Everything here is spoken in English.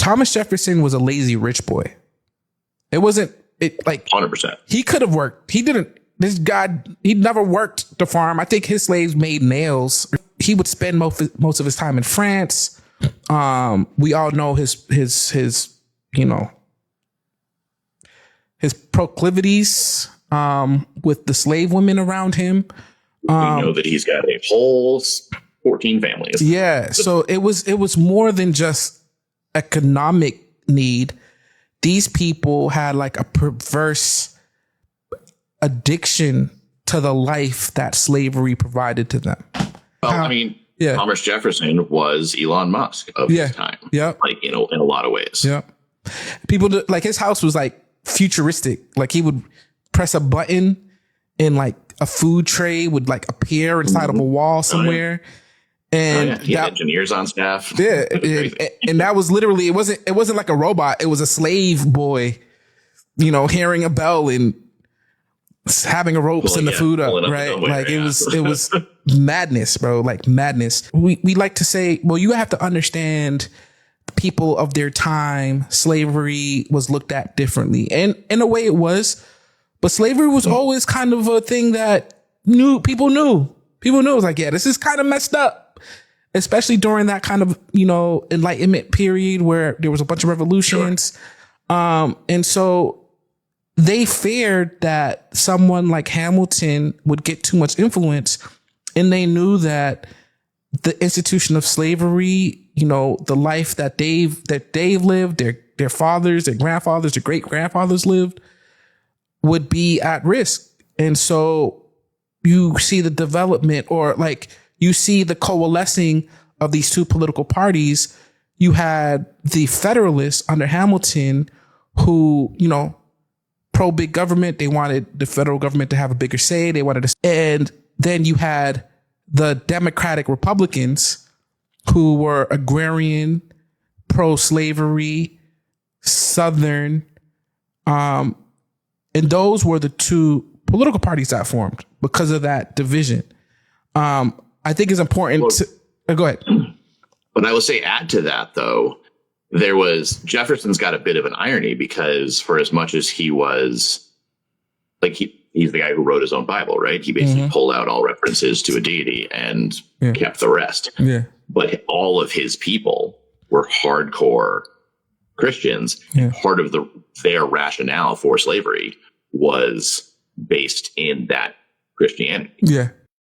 Thomas Jefferson was a lazy rich boy. It wasn't it like 100%. He could have worked. He didn't. This guy, he never worked the farm. I think his slaves made nails. He would spend most of his time in France. We all know his you know, his proclivities with the slave women around him. We know that he's got a whole 14 families. Yeah. So it was more than just economic need. These people had like a perverse addiction to the life that slavery provided to them. Well, I mean, Thomas Jefferson was Elon Musk of his time. Yeah. Like, you know, in a lot of ways. Yeah. People like his house was like futuristic. Like he would press a button and like a food tray would like appear inside of a wall somewhere. And he had engineers on staff. Yeah. And that was literally, it wasn't like a robot. It was a slave boy, you know, hearing a bell and having a rope, send the food up, right? Like it was madness, bro. Like madness. We like to say, well, you have to understand people of their time. Slavery was looked at differently, and in a way it was, but slavery was always kind of a thing that people knew. It was like, yeah, this is kind of messed up, especially during that kind of, you know, Enlightenment period where there was a bunch of revolutions. Sure. And so they feared that someone like Hamilton would get too much influence, and they knew that the institution of slavery, you know, the life that they've lived, their fathers, their grandfathers, their great grandfathers lived, would be at risk. And so you see the development, or like you see the coalescing of these two political parties. You had the Federalists under Hamilton who, you know, pro big government. They wanted the federal government to have a bigger say. They wanted to, and then you had the Democratic Republicans who were agrarian, pro-slavery, Southern. And those were the two political parties that formed because of that division. I think it's important to go ahead. But I will say, add to that, though, Jefferson's got a bit of an irony, because for as much as he was like, he's the guy who wrote his own Bible, right? He basically pulled out all references to a deity and kept the rest. Yeah. But all of his people were hardcore Christians. Yeah. Part of their rationale for slavery was based in that Christianity. Yeah.